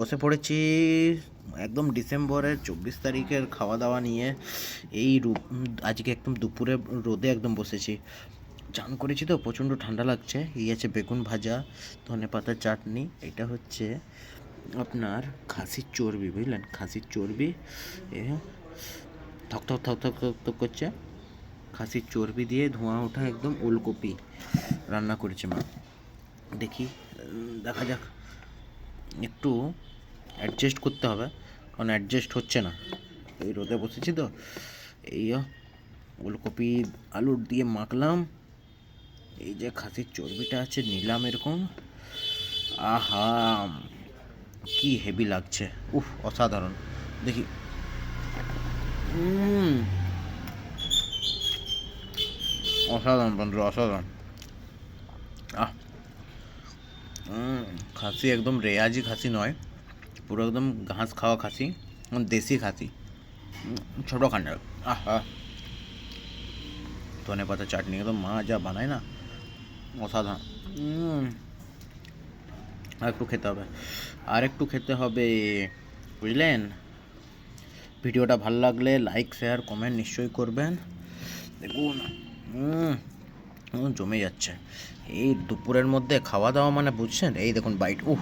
বসে পড়েছি একদম ডিসেম্বরের 24 তারিখের খাওয়া দাওয়া নিয়ে। আজকে একদম দুপুরে রোদে একদম বসেছি। চান করেছি তো প্রচণ্ড ঠান্ডা লাগছে। এই আছে বেগুন ভাজা, ধনেপাতার চাটনি। এটা হচ্ছে আপনার খাসির চর্বি, বুঝলেন, খাসির চর্বি। এ থক থক থক থক থক থক করছে। খাসির চর্বি দিয়ে ধোঁয়া ওঠা একদম ওলকপি রান্না করেছে মা। দেখি, দেখা যাক। একটু অ্যাডজাস্ট করতে হবে, কারণ অ্যাডজাস্ট হচ্ছে না। এই রোদে বসেছি তো। এই ওলকপি আলুর দিয়ে মাখলাম। এই যে খাসির চর্বিটা আছে নিলাম এরকম। আহা, কি হেভি লাগছে! উফ, অসাধারণ। দেখি, অসাধারণ বন্ধুরা, অসাধারণ। আহ, খাসি একদম রেয়াজি খাসি নয়, পুরো একদম ঘাস খাওয়া খাসি, দেশি খাসি, ছোটো খান্ডার। আহা, ধনে পাতা চাটনি একদম মা যা বানায় না, অসাধারণ। আর একটু খেতে হবে, আর একটু খেতে হবে, বুঝলেন। ভিডিওটা ভালো লাগলে লাইক শেয়ার কমেন্ট নিশ্চয়ই করবেন। দেখুন, জমে যাচ্ছে এই দুপুরের মধ্যে খাওয়া দাওয়া, মানে বুঝছেন। এই দেখুন বাইট, উহ।